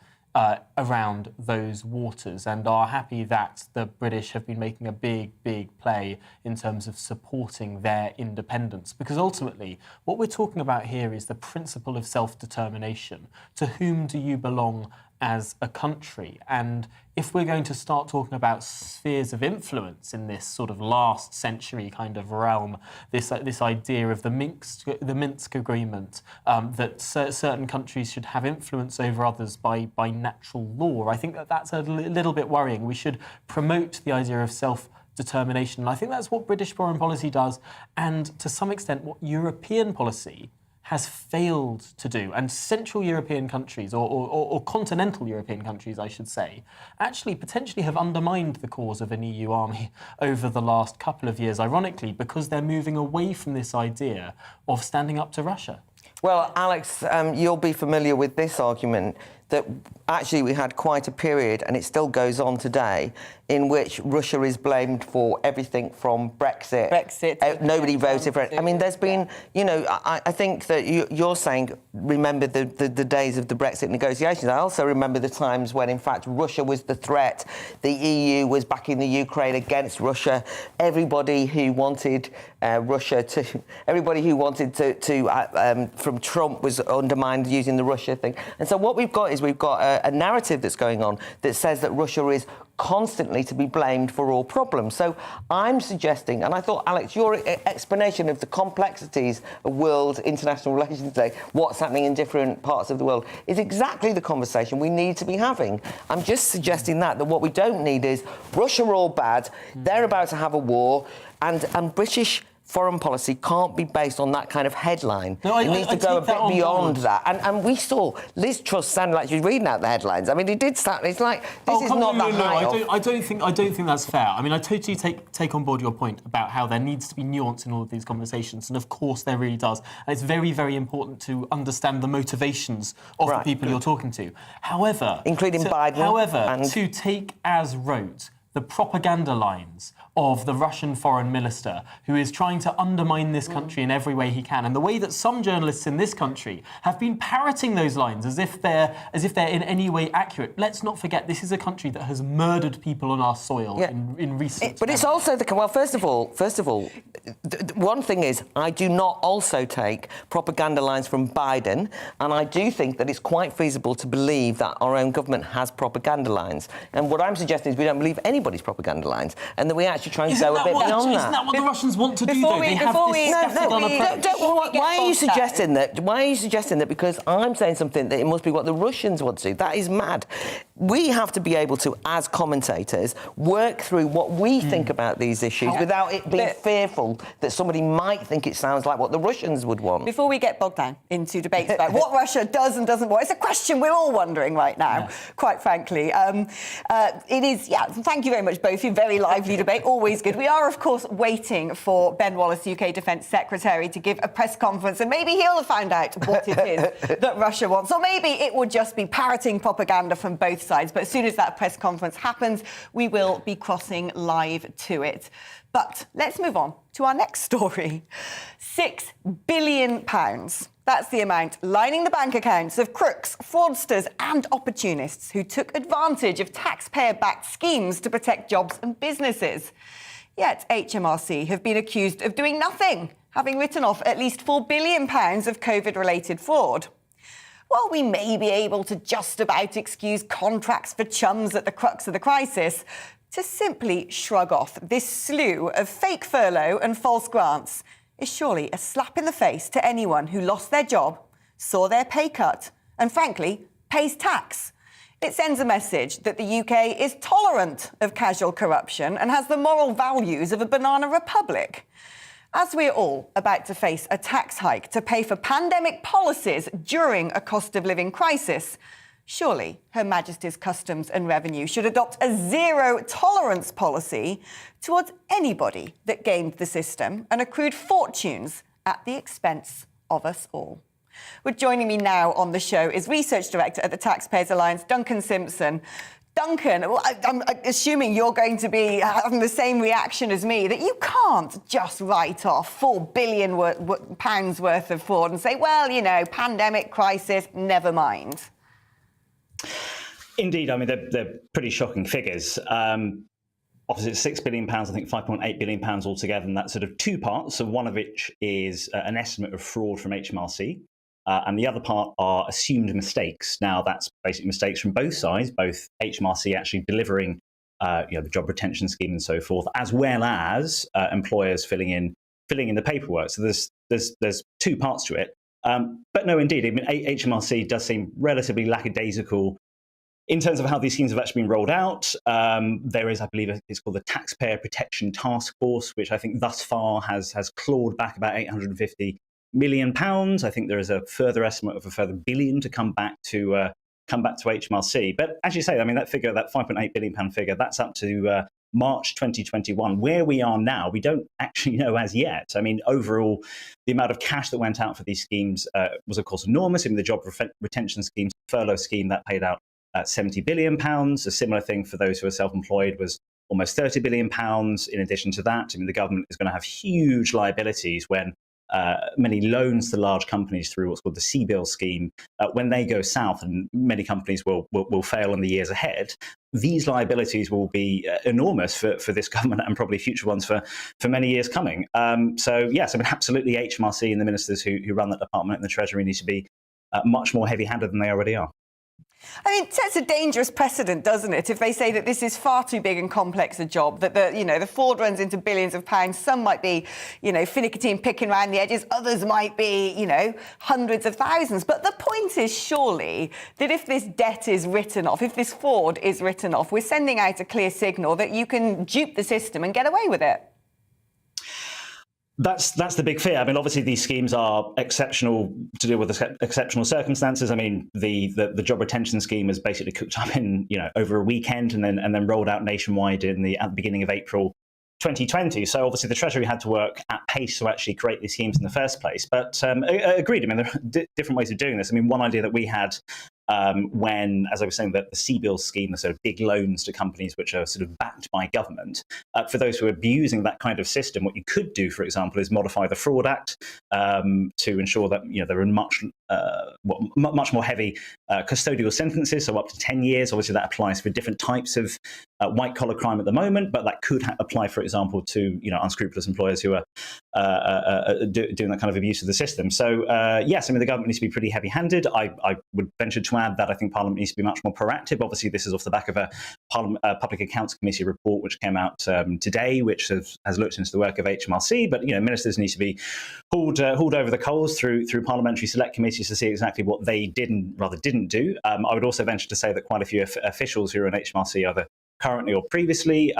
around those waters and are happy that the British have been making a big play in terms of supporting their independence. Because ultimately, what we're talking about here is the principle of self-determination. To whom do you belong as a country? And if we're going to start talking about spheres of influence in this sort of last century kind of realm, this idea of the Minsk Agreement, that certain countries should have influence over others by natural law, I think that's a little bit worrying. We should promote the idea of self-determination. And I think that's what British foreign policy does, and to some extent what European policy has failed to do. And Central European countries, or continental European countries, I should say, actually potentially have undermined the cause of an EU army over the last couple of years, ironically, because they're moving away from this idea of standing up to Russia. Well, Alex, you'll be familiar with this argument that actually we had quite a period, and it still goes on today, in which Russia is blamed for everything from Brexit. Nobody voted for it. I mean, there's been, you know, I think that you're saying, remember the days of the Brexit negotiations. I also remember the times when, in fact, Russia was the threat. The EU was backing the Ukraine against Russia. Everybody who wanted from Trump was undermined using the Russia thing. And so what we've got is we've got a narrative that's going on that says that Russia is constantly to be blamed for all problems. So I'm suggesting, and I thought, Alex, your explanation of the complexities of world international relations today, what's happening in different parts of the world, is exactly the conversation we need to be having. I'm just suggesting that what we don't need is Russia are all bad, they're about to have a war, and British foreign policy can't be based on that kind of headline. No, it needs to go a bit beyond that. And we saw Liz Truss sound like she was reading out the headlines. I mean, it did sound. It's like this is not that high. I don't think that's fair. I mean, I totally take on board your point about how there needs to be nuance in all of these conversations, and of course there really does. And it's very, very important to understand the motivations of the people you're talking to. However, including Biden. However, to take as rote the propaganda lines of the Russian foreign minister, who is trying to undermine this country in every way he can, and the way that some journalists in this country have been parroting those lines as if they're in any way accurate. Let's not forget, this is a country that has murdered people on our soil in recent. But it's also first of all, one thing is I do not also take propaganda lines from Biden, and I do think that it's quite feasible to believe that our own government has propaganda lines. And what I'm suggesting is we don't believe anybody's propaganda lines, and that we actually try and go a bit beyond that. Isn't that what the Russians want to do, though? They have this scattergun approach. Why are you suggesting that? Why are you suggesting that? Because I'm saying something that it must be what the Russians want to do. That is mad. We have to be able to, as commentators, work through what we think about these issues without it being fearful that somebody might think it sounds like what the Russians would want. Before we get bogged down into debates about what Russia does and doesn't want, it's a question we're all wondering right now, quite frankly. It is, thank you very much, both of you. Very lively debate, always good. We are, of course, waiting for Ben Wallace, UK Defence Secretary, to give a press conference, and maybe he'll have found out what it is that Russia wants. Or maybe it would just be parroting propaganda from both sides. But as soon as that press conference happens, we will be crossing live to it. But let's move on to our next story. £6 billion. That's the amount lining the bank accounts of crooks, fraudsters and opportunists who took advantage of taxpayer-backed schemes to protect jobs and businesses. Yet HMRC have been accused of doing nothing, having written off at least £4 billion of COVID-related fraud. While we may be able to just about excuse contracts for chums at the crux of the crisis, to simply shrug off this slew of fake furlough and false grants is surely a slap in the face to anyone who lost their job, saw their pay cut, and frankly, pays tax. It sends a message that the UK is tolerant of casual corruption and has the moral values of a banana republic. As we're all about to face a tax hike to pay for pandemic policies during a cost of living crisis, surely Her Majesty's Customs and Revenue should adopt a zero-tolerance policy towards anybody that gamed the system and accrued fortunes at the expense of us all. Well, joining me now on the show is Research Director at the Taxpayers Alliance, Duncan Simpson. Duncan, well, I'm assuming you're going to be having the same reaction as me, that you can't just write off £4 billion worth of fraud and say, well, you know, pandemic crisis, never mind. Indeed, I mean, they're pretty shocking figures. Obviously, it's £6 billion, I think £5.8 billion altogether, and that's sort of two parts, so one of which is an estimate of fraud from HMRC, and the other part are assumed mistakes. Now, that's basically mistakes from both sides, both HMRC actually delivering the job retention scheme and so forth, as well as employers filling in the paperwork. So there's two parts to it. But no, indeed, I mean, HMRC does seem relatively lackadaisical in terms of how these schemes have actually been rolled out. There is, I believe, it's called the Taxpayer Protection Task Force, which I think thus far has clawed back about £850 million. I think there is a further estimate of a further billion to come back to HMRC. But as you say, I mean, that figure, that £5.8 billion figure, that's up to March 2021. Where we are now, we don't actually know as yet. I mean, overall, the amount of cash that went out for these schemes was, of course, enormous. I mean, the job retention schemes, furlough scheme, that paid out £70 billion. A similar thing for those who are self-employed was almost £30 billion. In addition to that, I mean, the government is going to have huge liabilities when many loans to large companies through what's called the CBIL scheme, when they go south, and many companies will fail in the years ahead, these liabilities will be enormous for this government and probably future ones for many years coming. So, yes, I mean, absolutely, HMRC and the ministers who run that department and the Treasury need to be much more heavy-handed than they already are. I mean, it sets a dangerous precedent, doesn't it, if they say that this is far too big and complex a job, that the fraud runs into billions of pounds. Some might be, finicky and picking around the edges. Others might be, hundreds of thousands. But the point is surely that if this debt is written off, if this fraud is written off, we're sending out a clear signal that you can dupe the system and get away with it. That's the big fear. I mean, obviously, these schemes are exceptional to deal with exceptional circumstances. I mean, the job retention scheme is basically cooked up in over a weekend and then rolled out nationwide at the beginning of April 2020. So obviously, the Treasury had to work at pace to actually create these schemes in the first place. But agreed. I mean, there are different ways of doing this. I mean, one idea that we had when, as I was saying, that the CBIL scheme, the sort of big loans to companies which are sort of backed by government, for those who are abusing that kind of system, what you could do, for example, is modify the Fraud Act to ensure that there are much more heavy custodial sentences, so up to 10 years. Obviously, that applies for different types of white-collar crime at the moment, but that could apply, for example, to unscrupulous employers who are doing that kind of abuse of the system. So, yes, I mean, the government needs to be pretty heavy-handed. I would venture to add that I think Parliament needs to be much more proactive. Obviously, this is off the back of a Public Accounts Committee report which came out today, which has looked into the work of HMRC. But ministers need to be hauled over the coals through parliamentary select committees to see exactly what they didn't do. I would also venture to say that quite a few officials who are in HMRC, either currently or previously,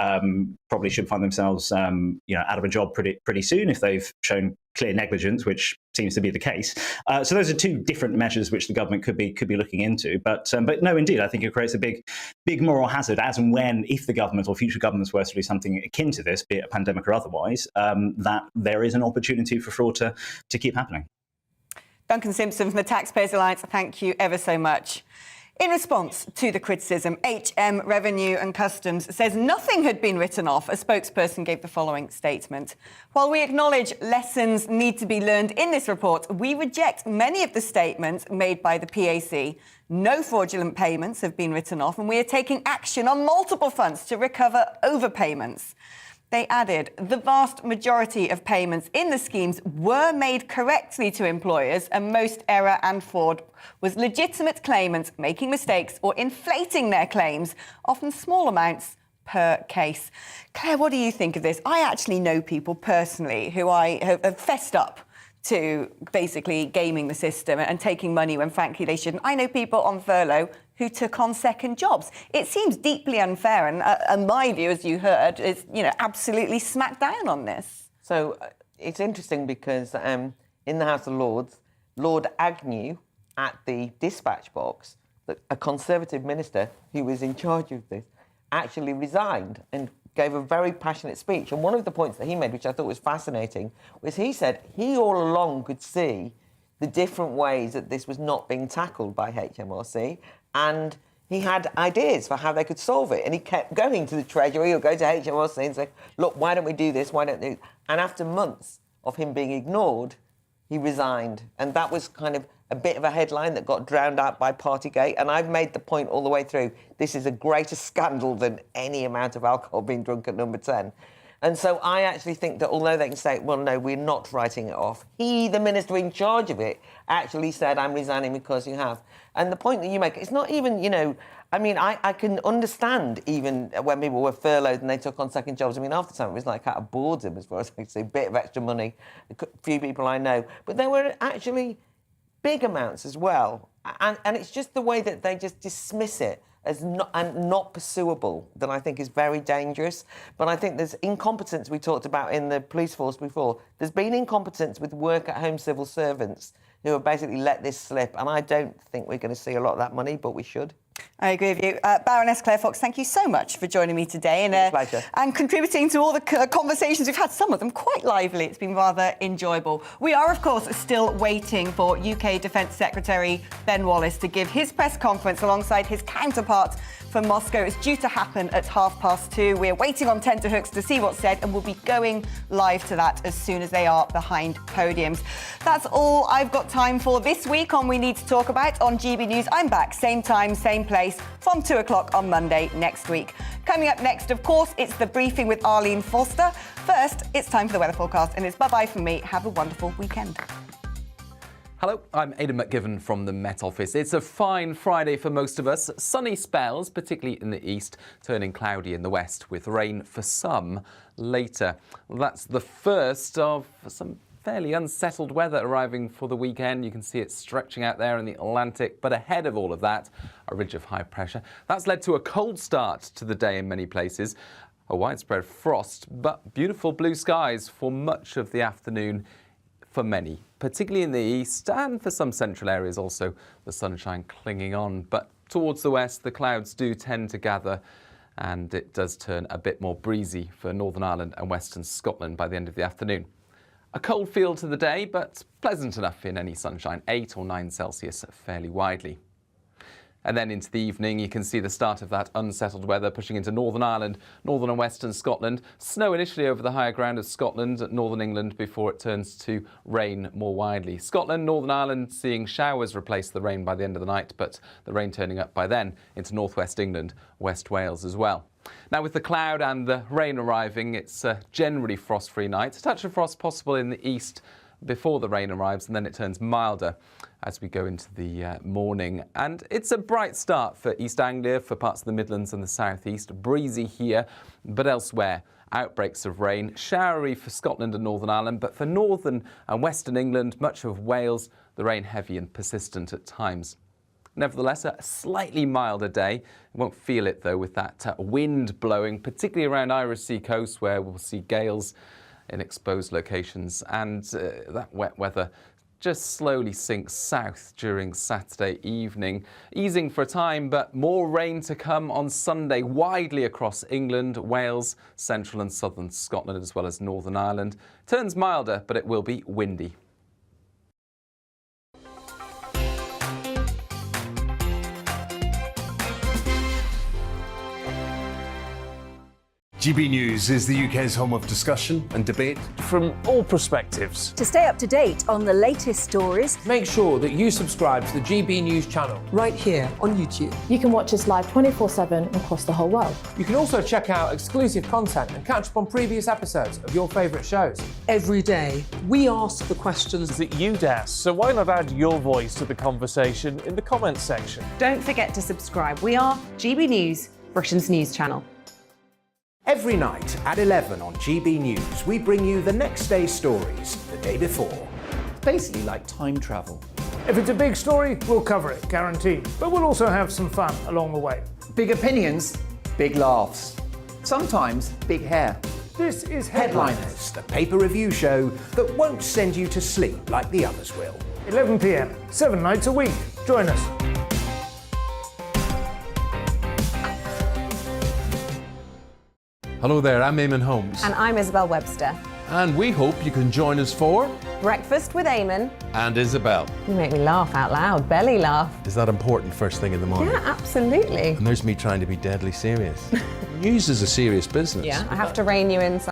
probably should find themselves out of a job pretty soon if they've shown clear negligence, which seems to be the case. So those are two different measures which the government could be looking into. But no, indeed, I think it creates a big moral hazard as and when, if the government or future governments were to do something akin to this, be it a pandemic or otherwise, that there is an opportunity for fraud to keep happening. Duncan Simpson from the Taxpayers Alliance, thank you ever so much. In response to the criticism, HM Revenue and Customs says nothing had been written off. A spokesperson gave the following statement. While we acknowledge lessons need to be learned in this report, we reject many of the statements made by the PAC. No fraudulent payments have been written off, and we are taking action on multiple fronts to recover overpayments. They added, the vast majority of payments in the schemes were made correctly to employers, and most error and fraud was legitimate claimants making mistakes or inflating their claims, often small amounts per case. Claire, what do you think of this? I actually know people personally who I have fessed up to basically gaming the system and taking money when frankly they shouldn't. I know people on furlough who took on second jobs. It seems deeply unfair, and my view, as you heard, is absolutely smack down on this. So it's interesting because in the House of Lords, Lord Agnew at the dispatch box, a Conservative minister who was in charge of this, actually resigned and gave a very passionate speech. And one of the points that he made, which I thought was fascinating, was he said he all along could see the different ways that this was not being tackled by HMRC, and he had ideas for how they could solve it. And he kept going to the Treasury or go to HMRC and say, look, why don't we do this? Why don't we? And after months of him being ignored, he resigned. And that was kind of a bit of a headline that got drowned out by Partygate. And I've made the point all the way through, this is a greater scandal than any amount of alcohol being drunk at number 10. And so I actually think that although they can say, well, no, we're not writing it off, he, the minister in charge of it, actually said, I'm resigning because you have. And the point that you make, it's not even, I mean, I can understand even when people were furloughed and they took on second jobs. I mean, half the time it was like out of boredom, as far as I can see, a bit of extra money, a few people I know. But there were actually big amounts as well. And it's just the way that they just dismiss it as not pursuable that I think is very dangerous. But I think there's incompetence we talked about in the police force before. There's been incompetence with work-at-home civil servants who have basically let this slip. And I don't think we're going to see a lot of that money, but we should. I agree with you. Baroness Claire Fox, thank you so much for joining me today and contributing to all the conversations we've had, some of them quite lively. It's been rather enjoyable. We are, of course, still waiting for UK Defence Secretary Ben Wallace to give his press conference alongside his counterpart from Moscow. It's due to happen at 2:30. We're waiting on tenterhooks to see what's said, and we'll be going live to that as soon as they are behind podiums. That's all I've got time for this week on We Need to Talk About on GB News. I'm back, same time, same place, from 2 o'clock on Monday next week. Coming up next, of course, it's the briefing with Arlene Foster. First, it's time for the weather forecast, and it's bye-bye from me. Have a wonderful weekend. Hello, I'm Aidan McGivern from the Met Office. It's a fine Friday for most of us. Sunny spells, particularly in the east, turning cloudy in the west, with rain for some later. That's the first of some fairly unsettled weather arriving for the weekend. You can see it stretching out there in the Atlantic, but ahead of all of that, a ridge of high pressure. That's led to a cold start to the day in many places. A widespread frost, but beautiful blue skies for much of the afternoon for many, particularly in the east and for some central areas also, the sunshine clinging on. But towards the west, the clouds do tend to gather and it does turn a bit more breezy for Northern Ireland and Western Scotland by the end of the afternoon. A cold feel to the day, but pleasant enough in any sunshine, 8 or 9 Celsius fairly widely. And then into the evening, you can see the start of that unsettled weather pushing into Northern Ireland, Northern and Western Scotland. Snow initially over the higher ground of Scotland, Northern England, before it turns to rain more widely. Scotland, Northern Ireland seeing showers replace the rain by the end of the night, but the rain turning up by then into northwest England, West Wales as well. Now, with the cloud and the rain arriving, it's a generally frost-free night. A touch of frost possible in the east before the rain arrives, and then it turns milder as we go into the morning. And it's a bright start for East Anglia, for parts of the Midlands and the South East. Breezy here, but elsewhere, outbreaks of rain. Showery for Scotland and Northern Ireland, but for Northern and Western England, much of Wales, the rain heavy and persistent at times. Nevertheless, a slightly milder day. You won't feel it, though, with that wind blowing, particularly around Irish Sea coast, where we'll see gales in exposed locations, and that wet weather just slowly sinks south during Saturday evening, easing for a time, but more rain to come on Sunday widely across England, Wales, central and southern Scotland, as well as Northern Ireland. Turns milder, but it will be windy. GB News is the UK's home of discussion and debate. From all perspectives. To stay up to date on the latest stories, Make sure that you subscribe to the GB News channel right here on YouTube. You can watch us live 24/7 across the whole world. You can also check out exclusive content and catch up on previous episodes of your favourite shows. Every day, we ask the questions that you'd ask, so why not add your voice to the conversation in the comments section? Don't forget to subscribe. We are GB News, Britain's news channel. Every night at 11 on GB News, we bring you the next day's stories the day before. It's basically like time travel. If it's a big story, we'll cover it, guaranteed. But we'll also have some fun along the way. Big opinions, big laughs. Sometimes big hair. This is Headliners, the paper review show that won't send you to sleep like the others will. 11 p.m, 7 nights a week. Join us. Hello there, I'm Eamon Holmes. And I'm Isabel Webster. And we hope you can join us for Breakfast with Eamon. And Isabel. You make me laugh out loud, belly laugh. Is that important first thing in the morning? Yeah, absolutely. And there's me trying to be deadly serious. News is a serious business. Yeah, I have to rein you in